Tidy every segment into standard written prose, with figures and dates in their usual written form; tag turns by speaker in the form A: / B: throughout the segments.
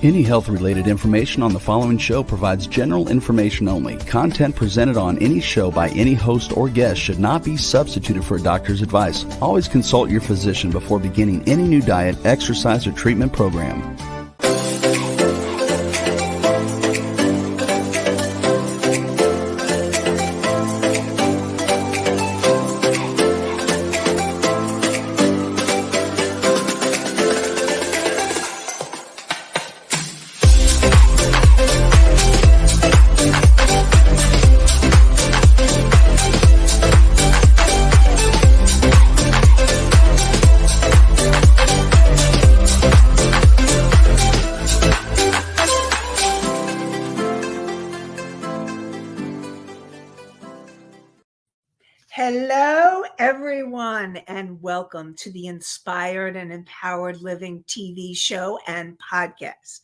A: Any health-related information on the following show provides general information only. Content presented on any show by any host or guest should not be substituted for a doctor's advice. Always consult your physician before beginning any new diet, exercise, or treatment program.
B: Hello, everyone, and welcome to the Inspired and Empowered Living TV show and podcast.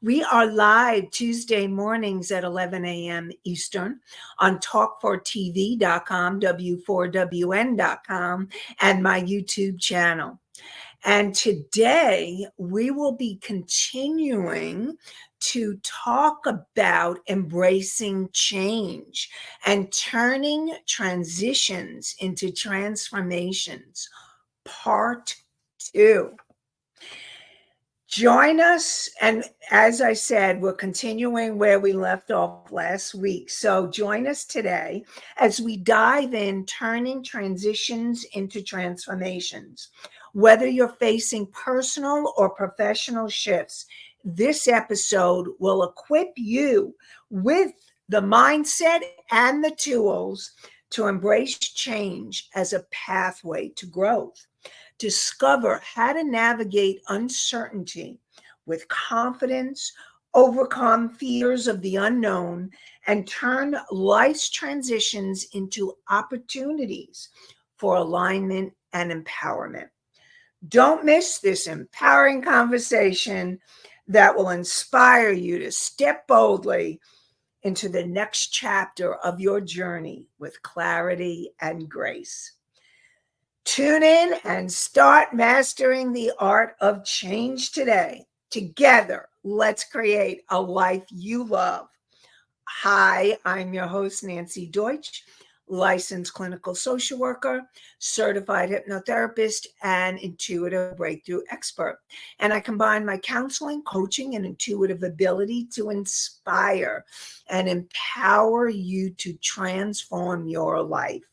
B: We are live Tuesday mornings at 11 a.m. Eastern on talk4tv.com, w4wn.com, and my YouTube channel. And today we will be continuing to talk about embracing change and turning transitions into transformations, part 2. Join us, and as I said, we're continuing where we left off last week. So join us today as we dive in, turning transitions into transformations. Whether you're facing personal or professional shifts, this episode will equip you with the mindset and the tools to embrace change as a pathway to growth. Discover how to navigate uncertainty with confidence, overcome fears of the unknown, and turn life's transitions into opportunities for alignment and empowerment. Don't miss this empowering conversation that will inspire you to step boldly into the next chapter of your journey with clarity and grace. Tune in and start mastering the art of change today. Together, let's create a life you love. Hi, I'm your host, Nanci Deutsch, licensed clinical social worker, certified hypnotherapist, and intuitive breakthrough expert. And I combine my counseling, coaching, and intuitive ability to inspire and empower you to transform your life.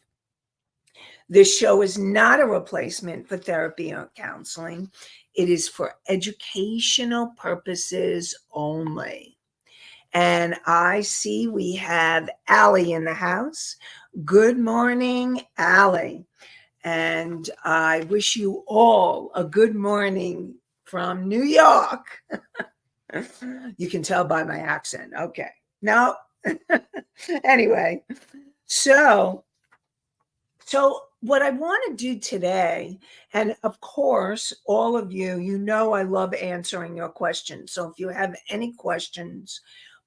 B: This show is not a replacement for therapy or counseling. It is for educational purposes only. And I see we have Allie in the house. Good morning, Allie. And I wish you all a good morning from New York. You can tell by my accent. Okay. No. Anyway, so what I want to do today, and of course, all of you, you know I love answering your questions. So if you have any questions,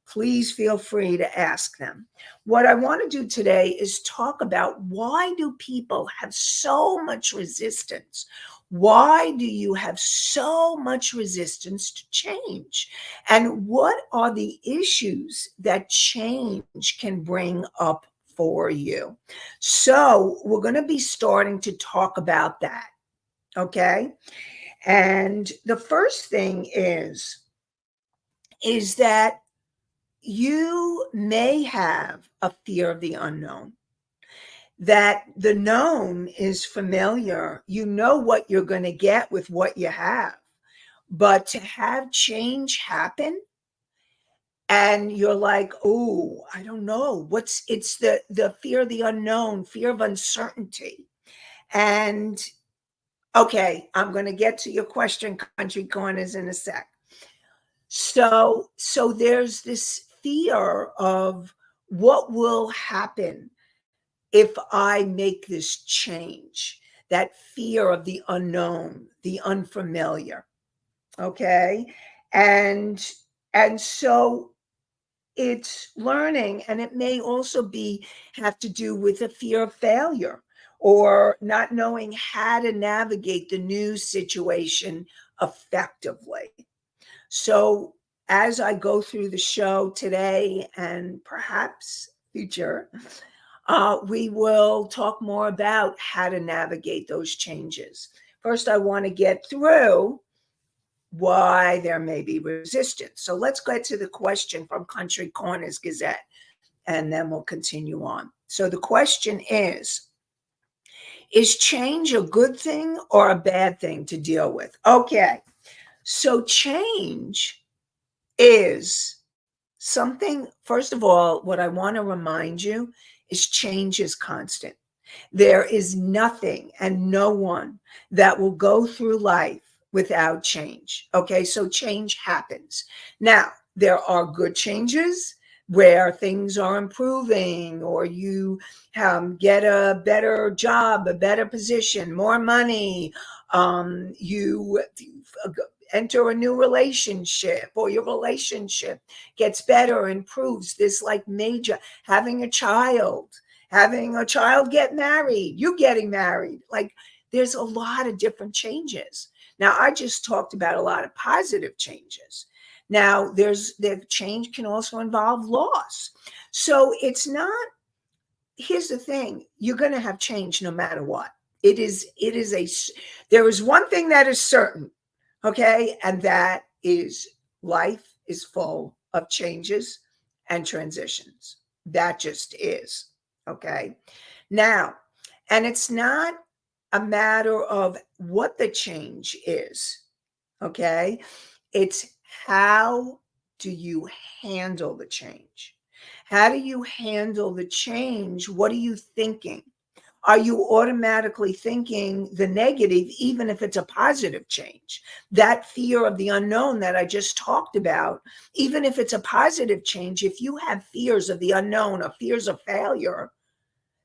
B: please feel free to ask them. What I want to do today is talk about, why do people have so much resistance? Why do you have so much resistance to change? And what are the issues that change can bring up for you? So we're going to be starting to talk about that. Okay. And the first thing is that you may have a fear of the unknown, that the known is familiar. You know what you're going to get with what you have, but to have change happen, and you're like, oh, I don't know. It's the fear of the unknown, fear of uncertainty. And okay, I'm going to get to your question, Country Corners, in a sec. So there's this fear of what will happen if I make this change, that fear of the unknown, the unfamiliar. Okay. And so it's learning, and it may also have to do with a fear of failure or not knowing how to navigate the new situation effectively. So as I go through the show today and perhaps future, we will talk more about how to navigate those changes. First, I want to get through why there may be resistance. So let's get to the question from Country Corners Gazette, and then we'll continue on. So the question is change a good thing or a bad thing to deal with? Okay, so change is something, first of all, what I want to remind you is change is constant. There is nothing and no one that will go through life without change. Okay, so change happens. Now, there are good changes where things are improving, or you get a better job, a better position, more money. You enter a new relationship, or your relationship gets better, improves. This like major having a child get married, you getting married. Like there's a lot of different changes. Now, I just talked about a lot of positive changes. Now, the change can also involve loss. So it's not, here's the thing, you're going to have change no matter what. There is one thing that is certain, okay? And that is life is full of changes and transitions. That just is, okay? Now, and it's not a matter of what the change is, okay? It's how do you handle the change? How do you handle the change? What are you thinking? Are you automatically thinking the negative, even if it's a positive change? That fear of the unknown that I just talked about, even if it's a positive change, if you have fears of the unknown or fears of failure,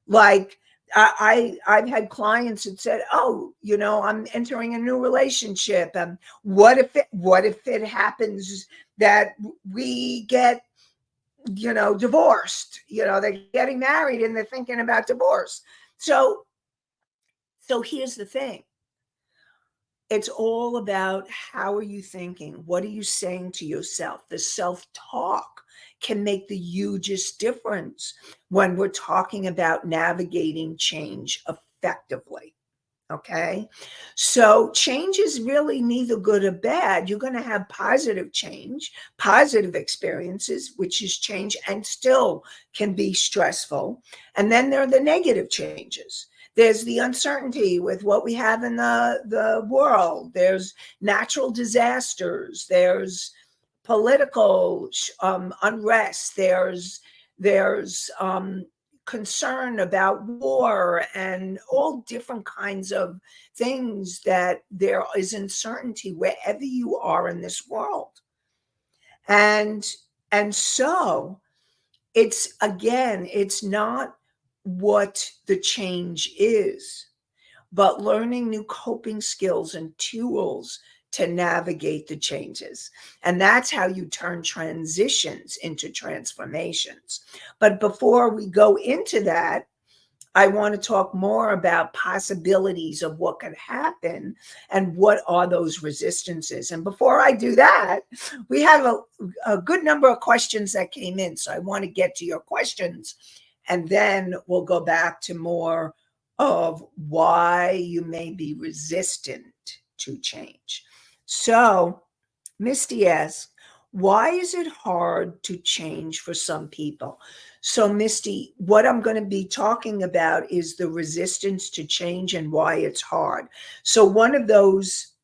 B: like I've had clients that said, "Oh, I'm entering a new relationship, and what if it happens that we get, divorced? They're getting married and they're thinking about divorce." So here's the thing. It's all about how are you thinking? What are you saying to yourself? The self-talk can make the hugest difference when we're talking about navigating change effectively. Okay. So change is really neither good or bad. You're going to have positive change, positive experiences, which is change and still can be stressful. And then there are the negative changes. There's the uncertainty with what we have in the world. There's natural disasters. There's political unrest. There's concern about war and all different kinds of things, that there is uncertainty wherever you are in this world. And so it's not what the change is, but learning new coping skills and tools to navigate the changes. And that's how you turn transitions into transformations. But before we go into that, I want to talk more about possibilities of what could happen and what are those resistances. And before I do that, we have a good number of questions that came in. So I want to get to your questions, and then we'll go back to more of why you may be resistant to change. So Misty asks, why is it hard to change for some people? So Misty, what I'm going to be talking about is the resistance to change and why it's hard. So one of those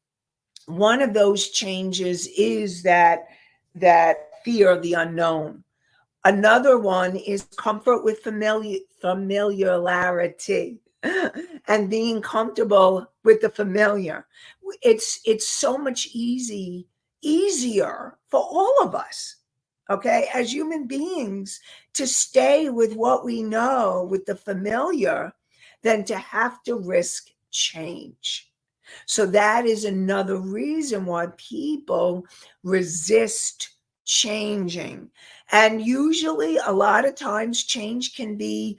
B: changes is that fear of the unknown. Another one is comfort with familiarity and being comfortable with the familiar. It's so much easier for all of us, okay, as human beings, to stay with what we know, with the familiar, than to have to risk change. So that is another reason why people resist changing. And usually, a lot of times, change can be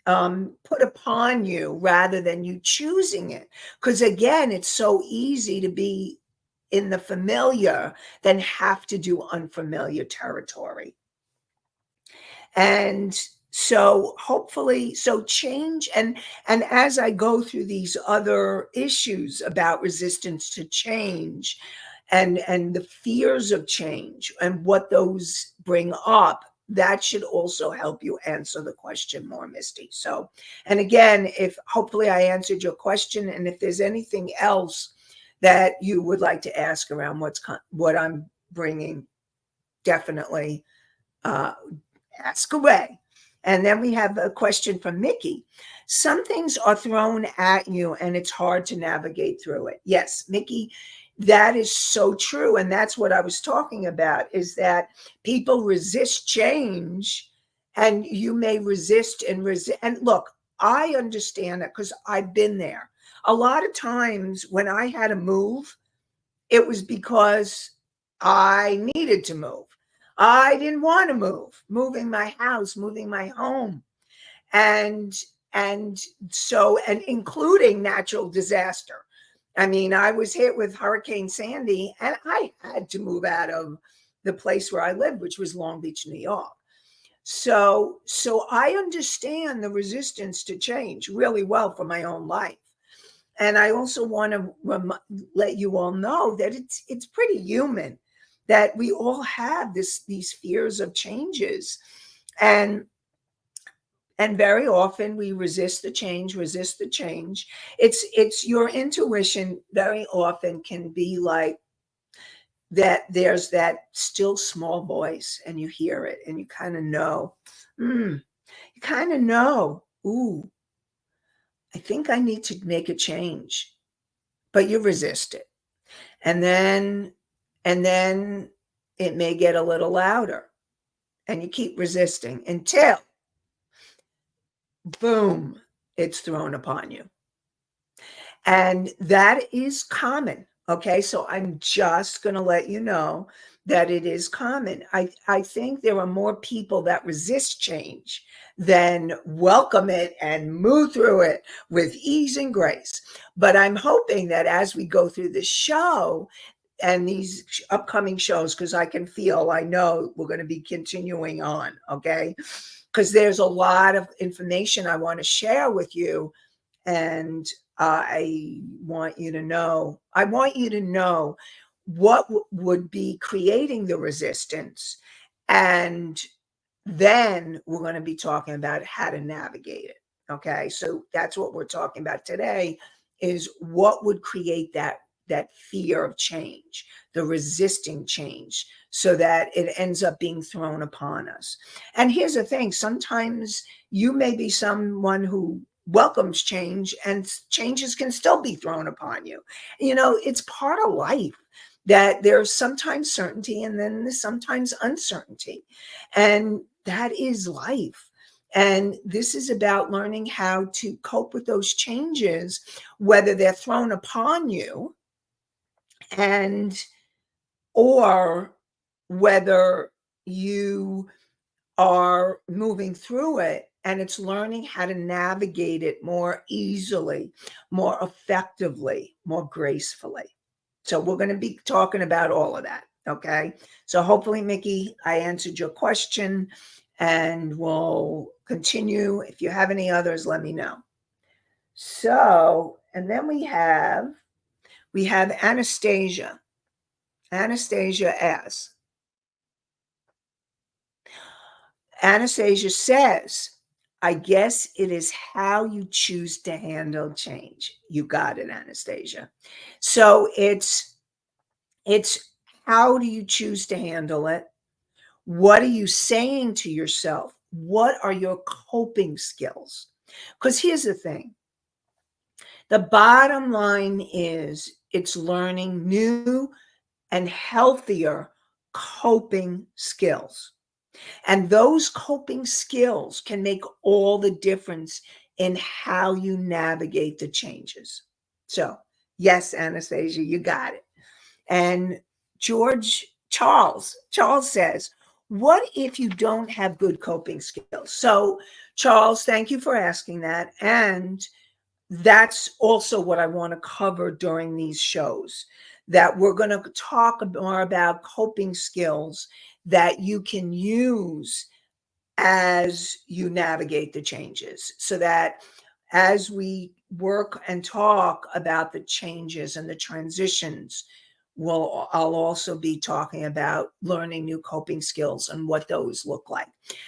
B: put upon you rather than you choosing it. Because again, it's so easy to be in the familiar than have to do unfamiliar territory. And so hopefully, so change, and as I go through these other issues about resistance to change and the fears of change and what those bring up, that should also help you answer the question more, Misty. So, and again, if hopefully I answered your question, and if there's anything else that you would like to ask around what I'm bringing, definitely ask away. And then we have a question from Mickey. Some things are thrown at you and it's hard to navigate through it. Yes, Mickey, that is so true. And that's what I was talking about, is that people resist change, and you may resist and resist. And look, I understand that because I've been there. A lot of times when I had to move, it was because I needed to move. I didn't want to move, moving my house, moving my home. And so, and including natural disaster. I mean, I was hit with Hurricane Sandy and I had to move out of the place where I lived, which was Long Beach, New York. So I understand the resistance to change really well for my own life. And I also want to let you all know that it's pretty human that we all have these fears of changes, and very often we resist the change. It's your intuition very often can be like that. There's that still small voice, and you hear it, and you kind of know. You kind of know. Ooh, I think I need to make a change, but you resist it. And then it may get a little louder, and you keep resisting until boom, it's thrown upon you. And that is common. Okay. So I'm just going to let you know that it is common. I think there are more people that resist change than welcome it and move through it with ease and grace. But I'm hoping that as we go through the show and these upcoming shows, because I know we're going to be continuing on. Okay. Because there's a lot of information I want to share with you. And I want you to know what would be creating the resistance. And then we're going to be talking about how to navigate it. Okay. So that's what we're talking about today, is what would create that fear of change, the resisting change, so that it ends up being thrown upon us. And here's the thing, sometimes you may be someone who welcomes change, and changes can still be thrown upon you. It's part of life that there's sometimes certainty and then there's sometimes uncertainty. And that is life. And this is about learning how to cope with those changes, whether they're thrown upon you and or whether you are moving through it, and it's learning how to navigate it more easily, more effectively, more gracefully. So we're going to be talking about all of that. Okay. So hopefully, Mickey, I answered your question, and we'll continue. If you have any others, let me know. So, and then we have Anastasia. Anastasia asks, Anastasia says, I guess it is how you choose to handle change. You got it, Anastasia. So it's how do you choose to handle it? What are you saying to yourself? What are your coping skills? Because here's the thing. The bottom line is it's learning new and healthier coping skills. And those coping skills can make all the difference in how you navigate the changes. So, yes, Anastasia, you got it. And Charles says, what if you don't have good coping skills? So, Charles, thank you for asking that. And that's also what I want to cover during these shows. that we're going to talk more about coping skills that you can use as you navigate the changes, so that as we work and talk about the changes and the transitions, I'll also be talking about learning new coping skills and what those look like.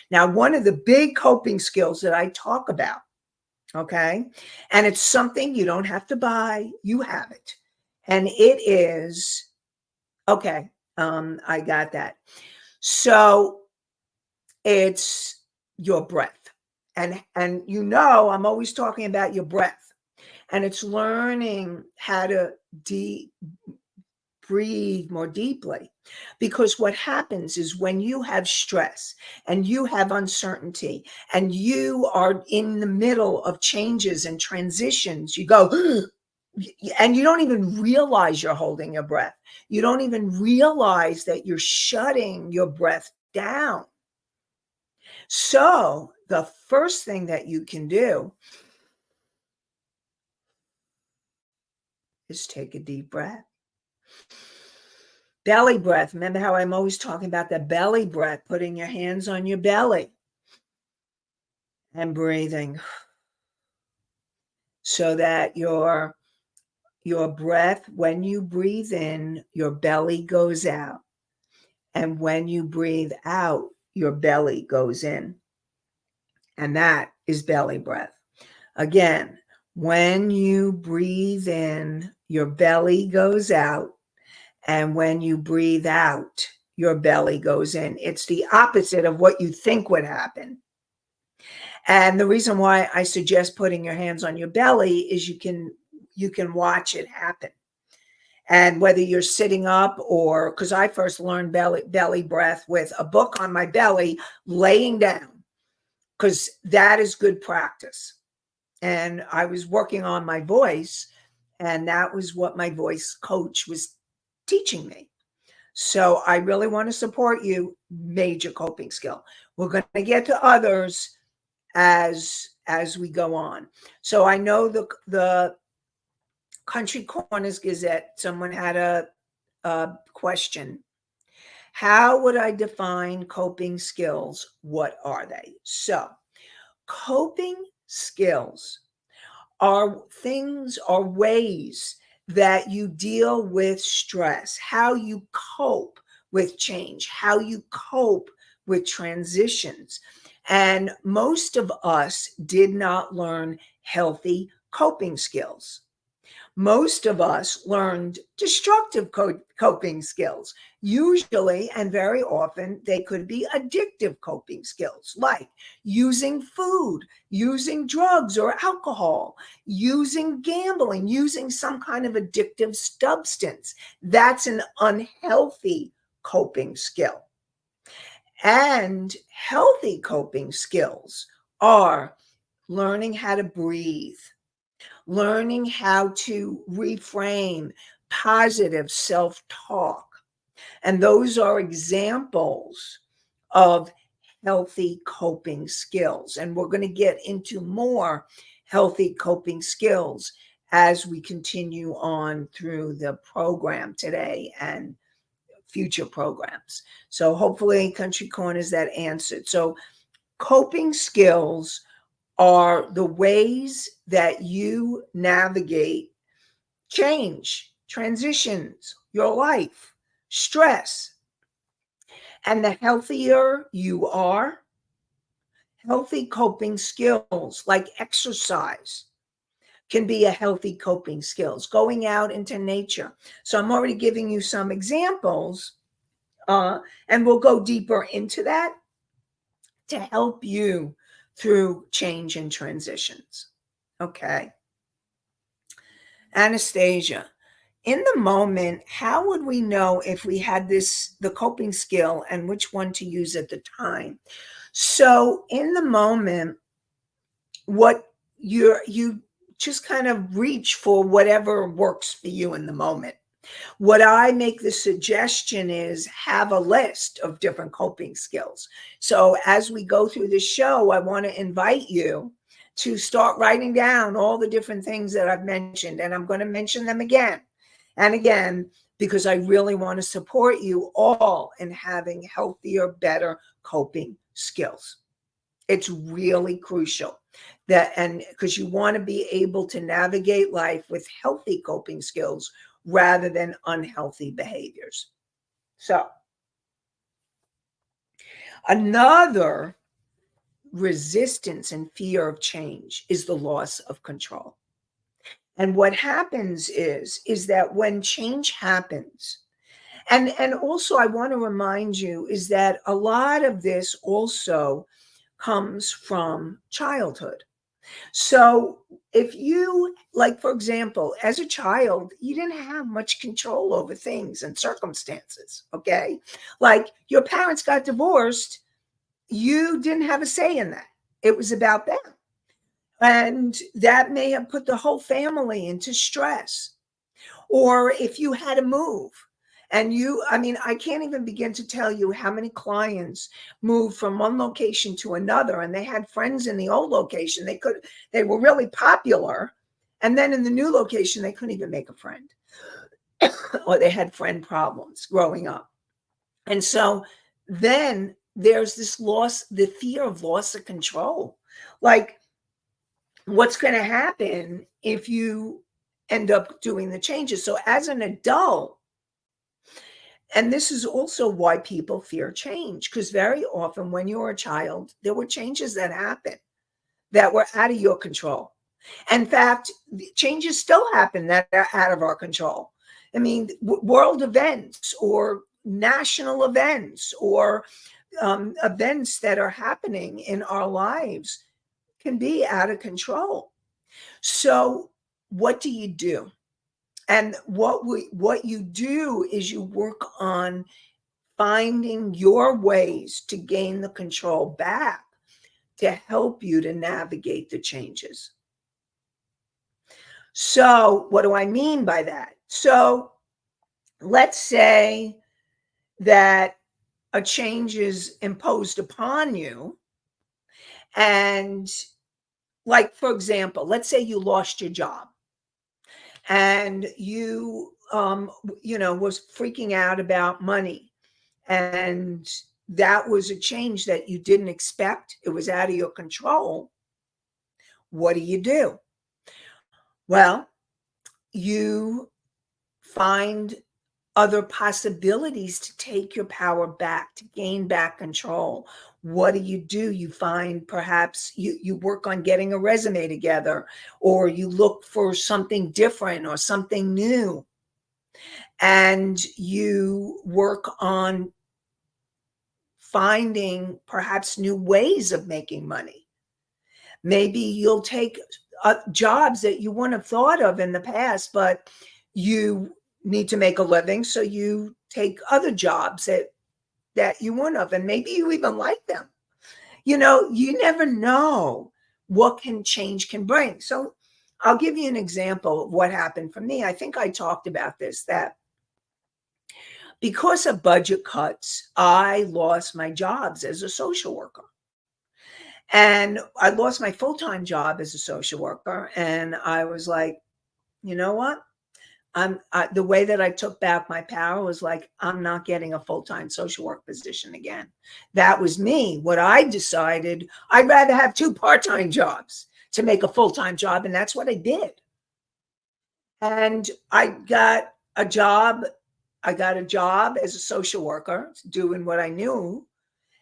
B: Now, one of the big coping skills that I talk about, okay, and it's something you don't have to buy, you have it. And it is, okay, I got that. So it's your breath. And I'm always talking about your breath. And it's learning how to breathe more deeply. Because what happens is when you have stress and you have uncertainty and you are in the middle of changes and transitions, you go, and you don't even realize you're holding your breath. You don't even realize that you're shutting your breath down. So the first thing that you can do is take a deep breath. Belly breath. Remember how I'm always talking about the belly breath, putting your hands on your belly and breathing so that your breath, when you breathe in, your belly goes out. And when you breathe out, your belly goes in. And that is belly breath. Again, when you breathe in, your belly goes out. And when you breathe out, your belly goes in. It's the opposite of what you think would happen. And the reason why I suggest putting your hands on your belly is you can watch it happen. And whether you're sitting up or, because I first learned belly breath with a book on my belly, laying down, because that is good practice. And I was working on my voice, and that was what my voice coach was teaching me. So I really want to support you. Major coping skill. We're going to get to others as we go on. So I know the Country Corners Gazette, someone had a question. How would I define coping skills? What are they? So coping skills are things or ways that you deal with stress, how you cope with change, how you cope with transitions. And most of us did not learn healthy coping skills. Most of us learned destructive coping skills. Usually, and very often, they could be addictive coping skills, like using food, using drugs or alcohol, using gambling, using some kind of addictive substance. That's an unhealthy coping skill. And healthy coping skills are learning how to breathe, learning how to reframe positive self-talk. And those are examples of healthy coping skills. And we're going to get into more healthy coping skills as we continue on through the program today and future programs. So hopefully Country Corners that answered. So coping skills are the ways that you navigate change, transitions, your life, stress. And the healthier you are, healthy coping skills like exercise can be a healthy coping skills, going out into nature. So I'm already giving you some examples, and we'll go deeper into that to help you through change and transitions. Okay. Anastasia, in the moment, how would we know if we had the coping skill and which one to use at the time? So in the moment, what you just kind of reach for whatever works for you in the moment. What I make the suggestion is have a list of different coping skills. So as we go through the show, I want to invite you to start writing down all the different things that I've mentioned, and I'm going to mention them again and again, because I really want to support you all in having healthier, better coping skills. It's really crucial that, and because you want to be able to navigate life with healthy coping skills rather than unhealthy behaviors. So, another resistance and fear of change is the loss of control. And what happens is that when change happens, and also I want to remind you is that a lot of this also comes from childhood. So if you, like, for example, as a child, you didn't have much control over things and circumstances, okay? Like your parents got divorced, you didn't have a say in that. It was about them. And that may have put the whole family into stress. Or if you had to move and I mean, I can't even begin to tell you how many clients moved from one location to another and they had friends in the old location. They were really popular. And then in the new location, they couldn't even make a friend or they had friend problems growing up. And so then there's this loss, the fear of loss of control. Like, what's going to happen if you end up doing the changes? So as an adult, and this is also why people fear change, because very often when you were a child, there were changes that happened that were out of your control. In fact, changes still happen that are out of our control. I mean, world events or national events or events that are happening in our lives can be out of control. So what do you do? And what you do is you work on finding your ways to gain the control back to help you to navigate the changes. So what do I mean by that? So let's say that a change is imposed upon you. And like, for example, let's say you lost your job and you was freaking out about money, and that was a change that you didn't expect. It was out of your control. What do? Well, you find other possibilities to take your power back, to gain back control. What do? You find perhaps you work on getting a resume together, or you look for something different or something new. And you work on finding perhaps new ways of making money. Maybe you'll take jobs that you wouldn't have thought of in the past, but you need to make a living. So you take other jobs that you wouldn't have, and maybe you even like them. You never know what change can bring. So I'll give you an example of what happened for me. I think I talked about this, that because of budget cuts, I lost my jobs as a social worker. And I lost my full-time job as a social worker. And I was like, you know what? The way that I took back my power was like, I'm not getting a full-time social work position again. That was me. What I decided, I'd rather have two part-time jobs to make a full-time job. And that's what I did. And I got a job. I got a job as a social worker doing what I knew.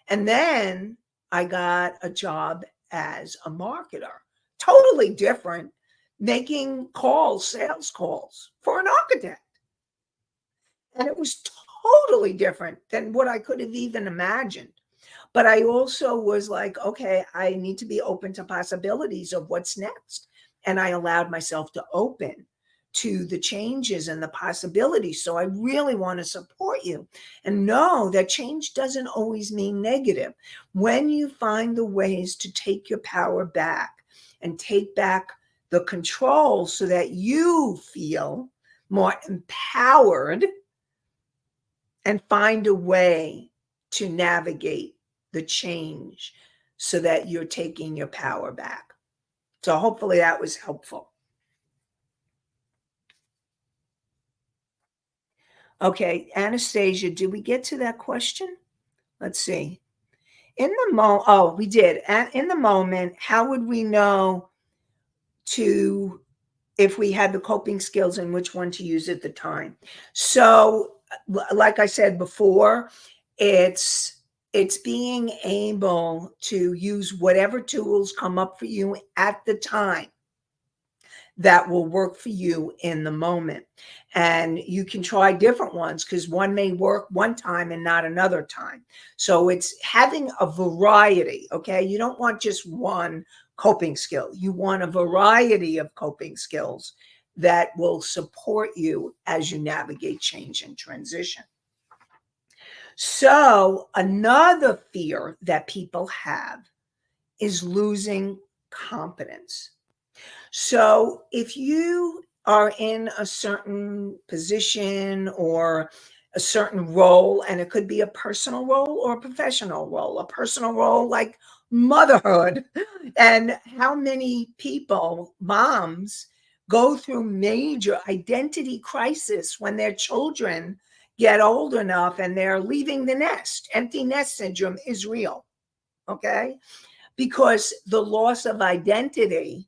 B: And then I got a job as a marketer, totally different, making calls, sales calls for an architect. And it was totally different than what I could have even imagined. But I also was like, okay, I need to be open to possibilities of what's next. And I allowed myself to open to the changes and the possibilities. So I really want to support you and know that change doesn't always mean negative. When you find the ways to take your power back and take back the control so that you feel more empowered and find a way to navigate the change so that you're taking your power back. So hopefully that was helpful. Okay, Anastasia, did we get to that question? Let's see. We did. In the moment, how would we know to if we had the coping skills and which one to use at the time? So, like I said before, it's being able to use whatever tools come up for you at the time that will work for you in the moment. And you can try different ones because one may work one time and not another time. So it's having a variety, okay? You don't want just one coping skill. You want a variety of coping skills that will support you as you navigate change and transition. So another fear that people have is losing confidence. So if you are in a certain position or a certain role, and it could be a personal role or a professional role, a personal role like motherhood, and how many people, moms, go through major identity crisis when their children get old enough and they're leaving the nest. Empty nest syndrome is real, okay? Because the loss of identity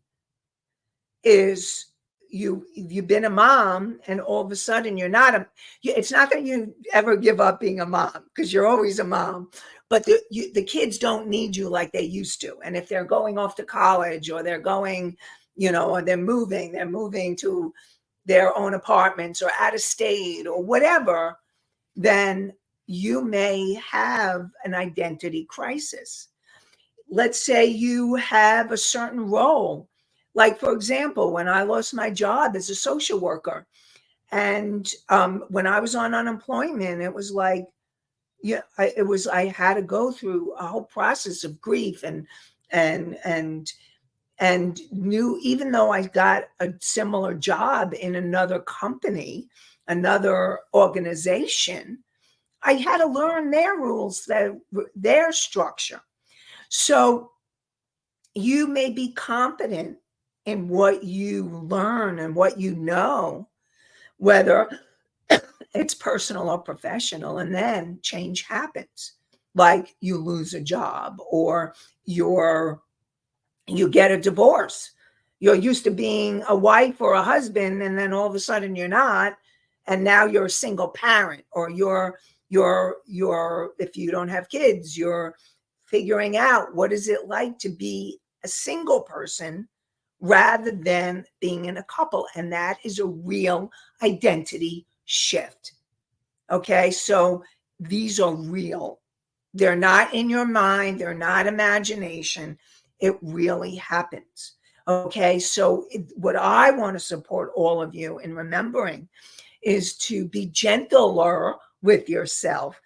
B: is you've been a mom and all of a sudden you're not it's not that you ever give up being a mom because you're always a mom, but the kids don't need you like they used to. And if they're going off to college or they're going, or they're moving to their own apartments or out of state or whatever, then you may have an identity crisis. Let's say you have a certain role. Like, for example, when I lost my job as a social worker, and when I was on unemployment, it was like, I had to go through a whole process of grief and knew, even though I got a similar job in another company, another organization, I had to learn their rules, their structure. So you may be competent in what you learn and what you know, whether it's personal or professional, and then change happens. Like you lose a job or you get a divorce. You're used to being a wife or a husband, and then all of a sudden you're not, and now you're a single parent, or you're if you don't have kids, you're figuring out what is it like to be a single person rather than being in a couple. And that is a real identity shift. Okay, so these are real. They're not in your mind, they're not imagination. It really happens. Okay, so what I want to support all of you in remembering is to be gentler with yourself.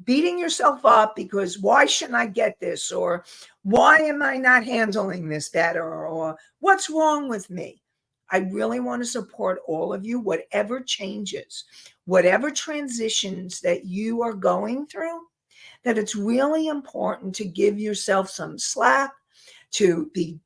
B: Beating yourself up because why shouldn't I get this, or why am I not handling this better, or what's wrong with me? I really want to support all of you, whatever changes, whatever transitions that you are going through, that it's really important to give yourself some slack, to be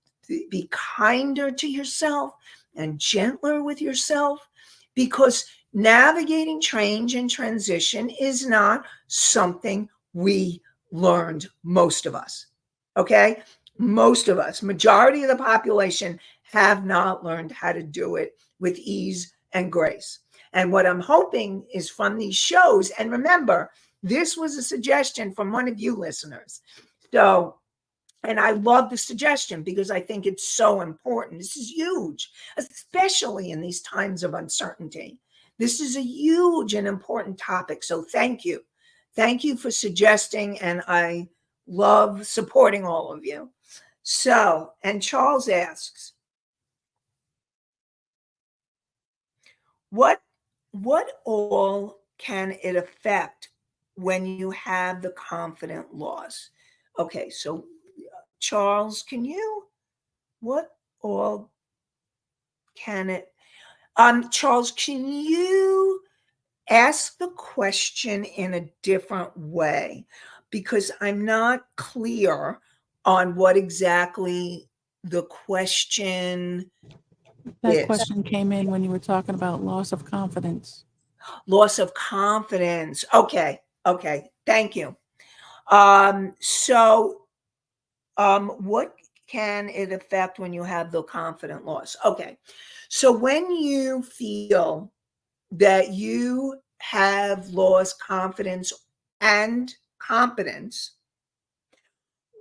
B: kinder to yourself and gentler with yourself, because navigating change and transition is not something we learned, most of us. Okay? Most of us, majority of the population, have not learned how to do it with ease and grace. And what I'm hoping is from these shows, and remember, this was a suggestion from one of you listeners. So, and I love the suggestion because I think it's so important. This is huge, especially in these times of uncertainty. This is a huge and important topic. So thank you. Thank you for suggesting, and I love supporting all of you. So, and Charles asks, what all can it affect when you have the confident loss? Okay, so Charles, what all can it, Charles, can you ask the question in a different way? Because I'm not clear on what exactly the question
C: That
B: is.
C: question came in when you were talking about loss of confidence.
B: Loss of confidence. Okay. Thank you. What can it affect when you have the confident loss? Okay. So when you feel that you have lost confidence and competence,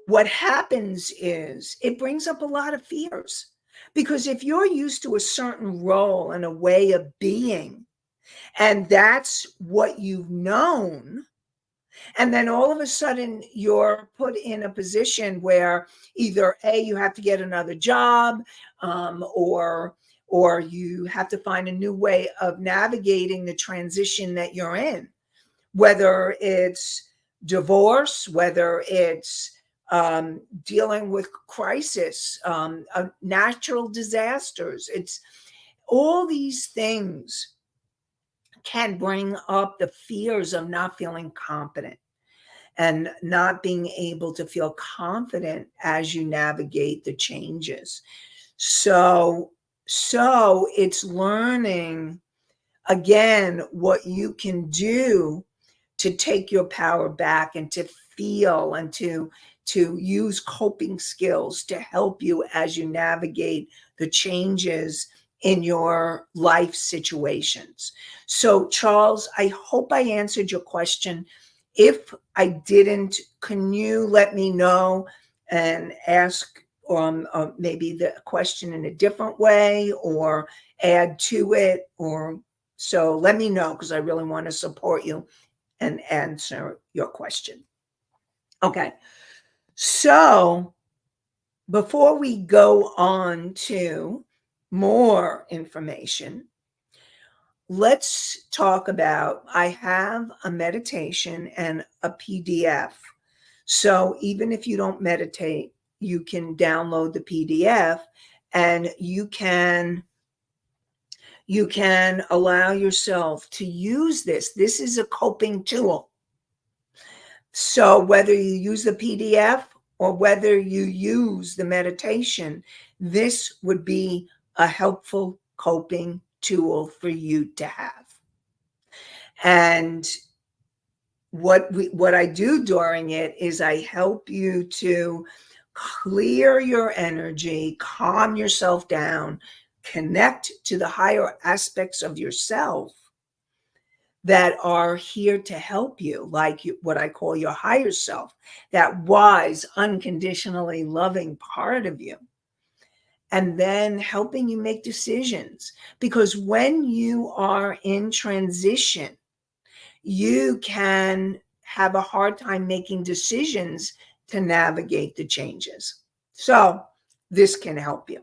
B: what happens is it brings up a lot of fears. Because if you're used to a certain role and a way of being, and that's what you've known, and then all of a sudden you're put in a position where either A, you have to get another job, or you have to find a new way of navigating the transition that you're in, whether it's divorce, whether it's dealing with crisis, natural disasters. It's all these things can bring up the fears of not feeling competent and not being able to feel confident as you navigate the changes. So it's learning again what you can do to take your power back and to feel and to use coping skills to help you as you navigate the changes in your life situations. So Charles, I hope I answered your question. If I didn't, can you let me know and ask maybe the question in a different way or add to it? Or so let me know, because I really want to support you and answer your question. Okay. So before we go on to more information, let's talk about, I have a meditation and a PDF. So even if you don't meditate, you can download the PDF and you can allow yourself to use this. This is a coping tool. So whether you use the PDF or whether you use the meditation, this would be a helpful coping tool for you to have. And what I do during it is I help you to clear your energy, calm yourself down, connect to the higher aspects of yourself that are here to help you, like what I call your higher self, that wise, unconditionally loving part of you. And then helping you make decisions. Because when you are in transition, you can have a hard time making decisions to navigate the changes. So this can help you.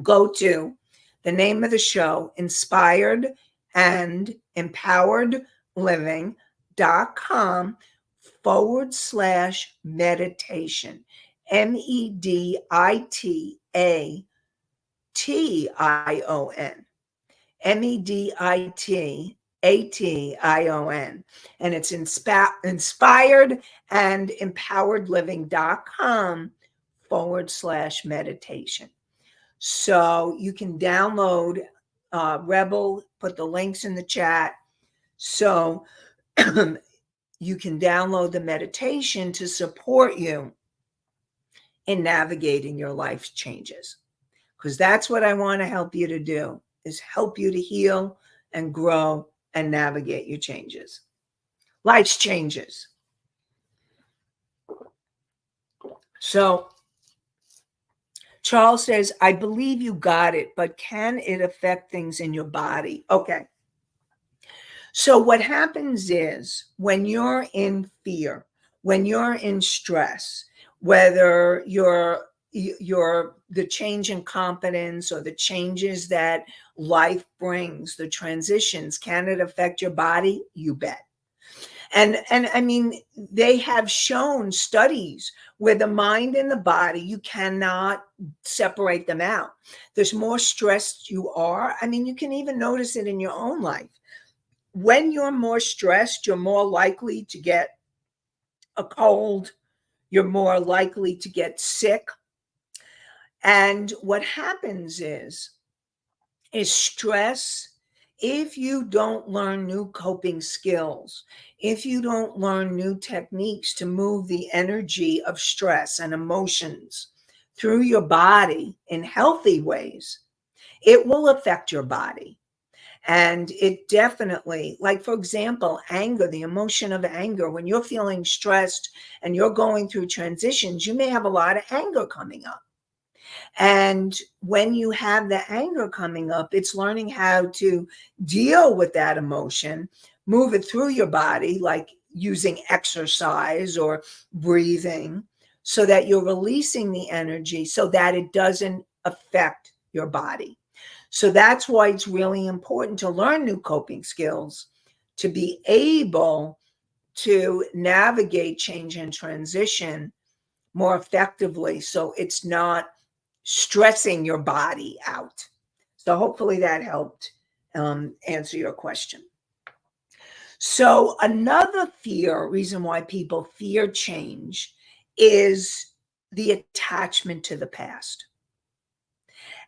B: Go to the name of the show, Inspired and Empowered Living.com/meditation. MEDITATION. MEDITATION. And it's inspired and empowered living.com/meditation. So you can download Rebel, put the links in the chat. So you can download the meditation to support you in navigating your life's changes. Because that's what I want to help you to do, is help you to heal and grow and navigate your changes. Life's changes. So Charles says, I believe you got it, but can it affect things in your body? Okay. So what happens is when you're in fear, when you're in stress, whether you're the change in confidence or the changes that life brings, the transitions, can it affect your body? You bet. And I mean, they have shown studies where the mind and the body, you cannot separate them out. There's more stressed you are. I mean, you can even notice it in your own life. When you're more stressed, you're more likely to get a cold. You're more likely to get sick. And what happens is stress If you don't learn new coping skills, if you don't learn new techniques to move the energy of stress and emotions through your body in healthy ways, it will affect your body. And it definitely, like, for example, anger, the emotion of anger, when you're feeling stressed and you're going through transitions, you may have a lot of anger coming up. And when you have the anger coming up, it's learning how to deal with that emotion, move it through your body, like using exercise or breathing, so that you're releasing the energy so that it doesn't affect your body. So that's why it's really important to learn new coping skills to be able to navigate change and transition more effectively, so it's not stressing your body out. So hopefully that helped answer your question. So another reason why people fear change is the attachment to the past.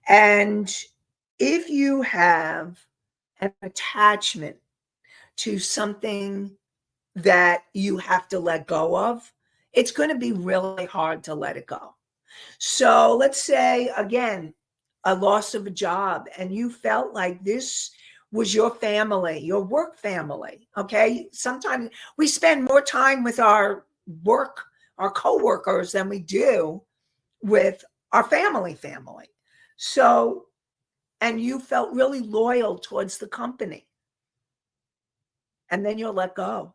B: And if you have an attachment to something that you have to let go of, it's going to be really hard to let it go. So let's say, again, a loss of a job, and you felt like this was your family, your work family. Okay. Sometimes we spend more time with our coworkers than we do with our family. So, and you felt really loyal towards the company, and then you'll let go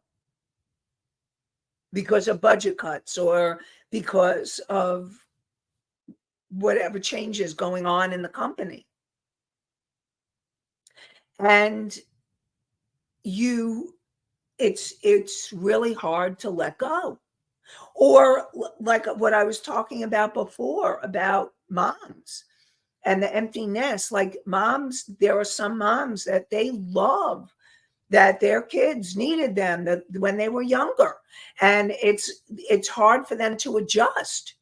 B: because of budget cuts or because of whatever changes going on in the company. And it's really hard to let go. Or like what I was talking about before about moms and the empty nest. Like moms, there are some moms that they love that their kids needed them when they were younger, and it's hard for them to adjust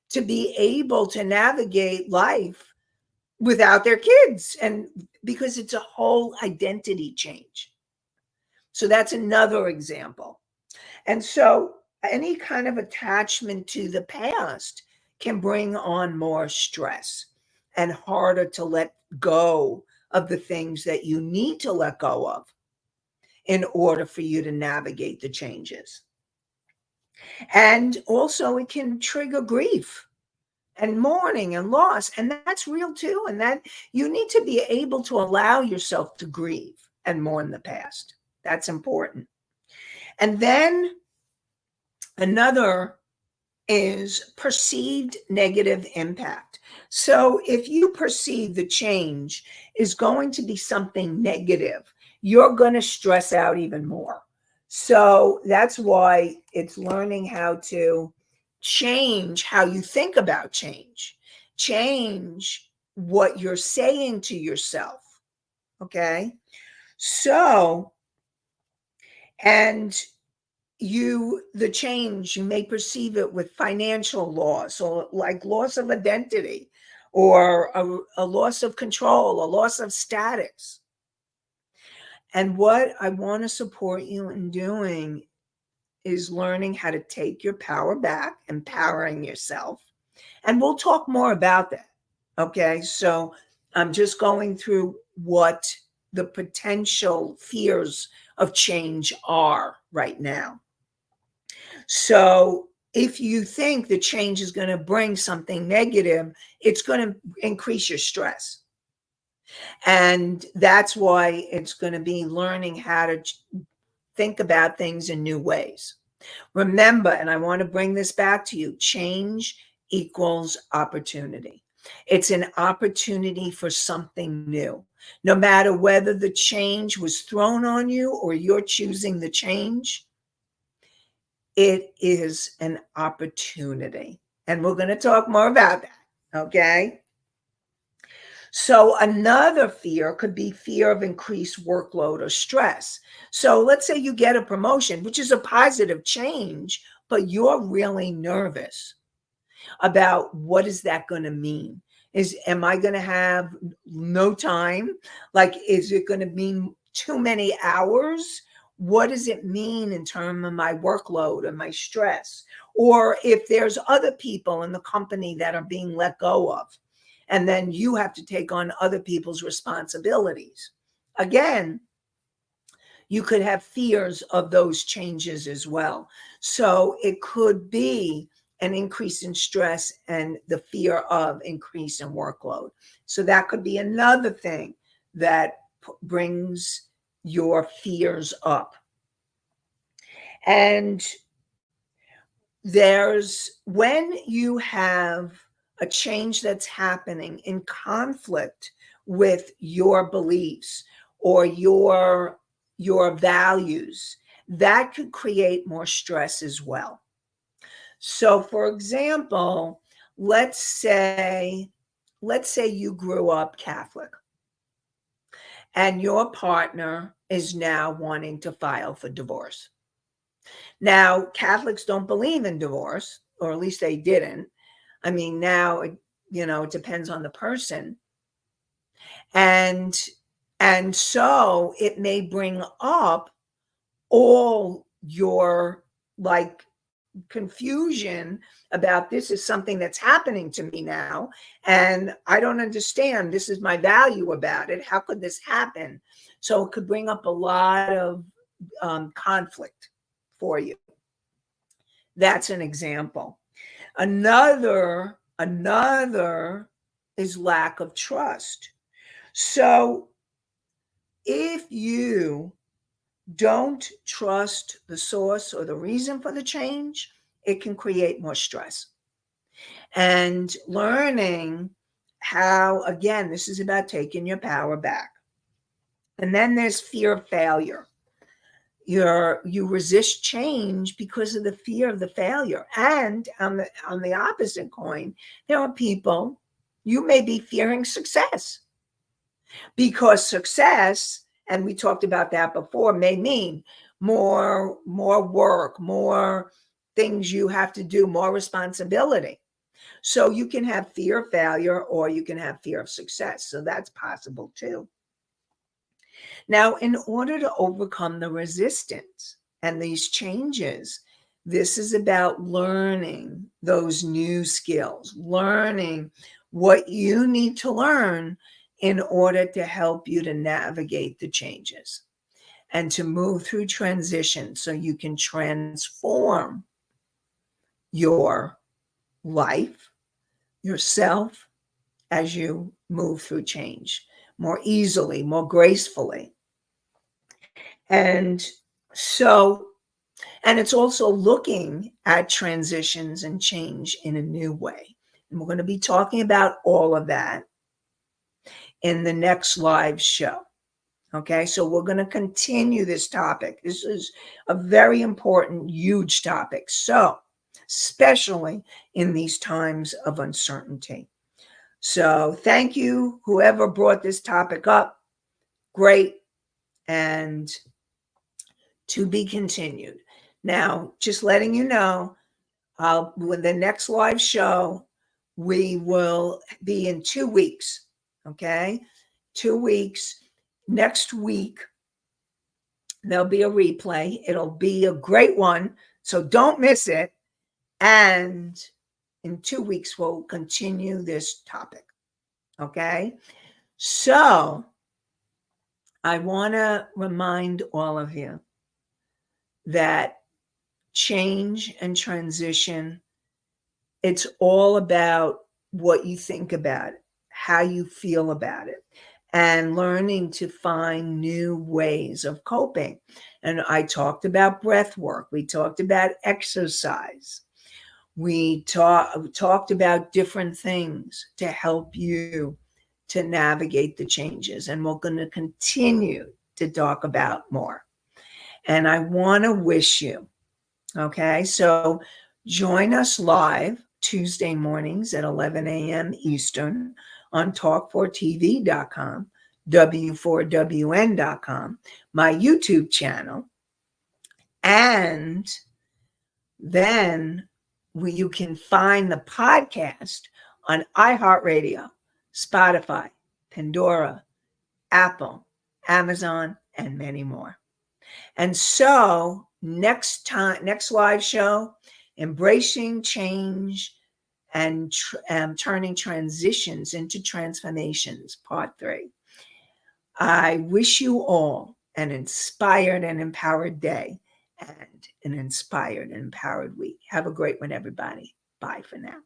B: to be able to navigate life without their kids, and because it's a whole identity change. So that's another example. And so any kind of attachment to the past can bring on more stress and harder to let go of the things that you need to let go of in order for you to navigate the changes. And also it can trigger grief and mourning and loss, and that's real too. And that you need to be able to allow yourself to grieve and mourn the past. That's important. And then another is perceived negative impact. So if you perceive the change is going to be something negative, you're going to stress out even more. So that's why it's learning how to change how you think about change what you're saying to yourself. Okay. So, and the change, you may perceive it with financial loss, or like loss of identity, or a loss of control, a loss of status. And what I want to support you in doing is learning how to take your power back, empowering yourself. And we'll talk more about that. Okay. So I'm just going through what the potential fears of change are right now. So if you think the change is going to bring something negative, it's going to increase your stress. And that's why it's going to be learning how to think about things in new ways. Remember, and I want to bring this back to you, change equals opportunity. It's an opportunity for something new. No matter whether the change was thrown on you or you're choosing the change, it is an opportunity. And we're going to talk more about that. Okay. So another fear could be fear of increased workload or stress. So let's say you get a promotion, which is a positive change, but you're really nervous about what is that going to mean. Am I going to have no time? Like, is it going to mean too many hours? What does it mean in terms of my workload and my stress? Or if there's other people in the company that are being let go of, and then you have to take on other people's responsibilities. Again, you could have fears of those changes as well. So it could be an increase in stress and the fear of increase in workload. So that could be another thing that brings your fears up. And when you have a change that's happening in conflict with your beliefs or your values, that could create more stress as well. So for example, let's say you grew up Catholic and your partner is now wanting to file for divorce. Now, Catholics don't believe in divorce, or at least they didn't. I mean, now, it depends on the person. And so it may bring up all your like confusion about, this is something that's happening to me now, and I don't understand. This is my value about it. How could this happen? So it could bring up a lot of conflict for you. That's an example. Another is lack of trust. So if you don't trust the source or the reason for the change, it can create more stress. And learning how, again, this is about taking your power back. And then there's fear of failure. You resist change because of the fear of the failure. And on the opposite coin, there are people, you may be fearing success, because success, and we talked about that before, may mean more work, more things you have to do, more responsibility. So you can have fear of failure or you can have fear of success. So that's possible too. Now, in order to overcome the resistance and these changes, this is about learning those new skills, learning what you need to learn in order to help you to navigate the changes and to move through transition so you can transform your life, yourself, as you move through change more easily, more gracefully. And so, and it's also looking at transitions and change in a new way. And we're going to be talking about all of that in the next live show. Okay, so we're going to continue this topic. This is a very important, huge topic. So, especially in these times of uncertainty. So, thank you, whoever brought this topic up. Great. And to be continued. Now, just letting you know, with the next live show, we will be in 2 weeks. Okay, 2 weeks. Next week, there'll be a replay. It'll be a great one, so don't miss it. And in 2 weeks, we'll continue this topic. Okay, so I want to remind all of you that change and transition, it's all about what you think about it, how you feel about it, and learning to find new ways of coping. And I talked about breath work. We talked about exercise. We talked about different things to help you to navigate the changes. And we're going to continue to talk about more. And I want to wish you, okay, so join us live Tuesday mornings at 11 a.m. Eastern on talk4tv.com, w4wn.com, my YouTube channel. And then you can find the podcast on iHeartRadio, Spotify, Pandora, Apple, Amazon, and many more. And so next live show, embracing change and turning transitions into transformations, part 3. I wish you all an inspired and empowered day and an inspired and empowered week. Have a great one, everybody. Bye for now.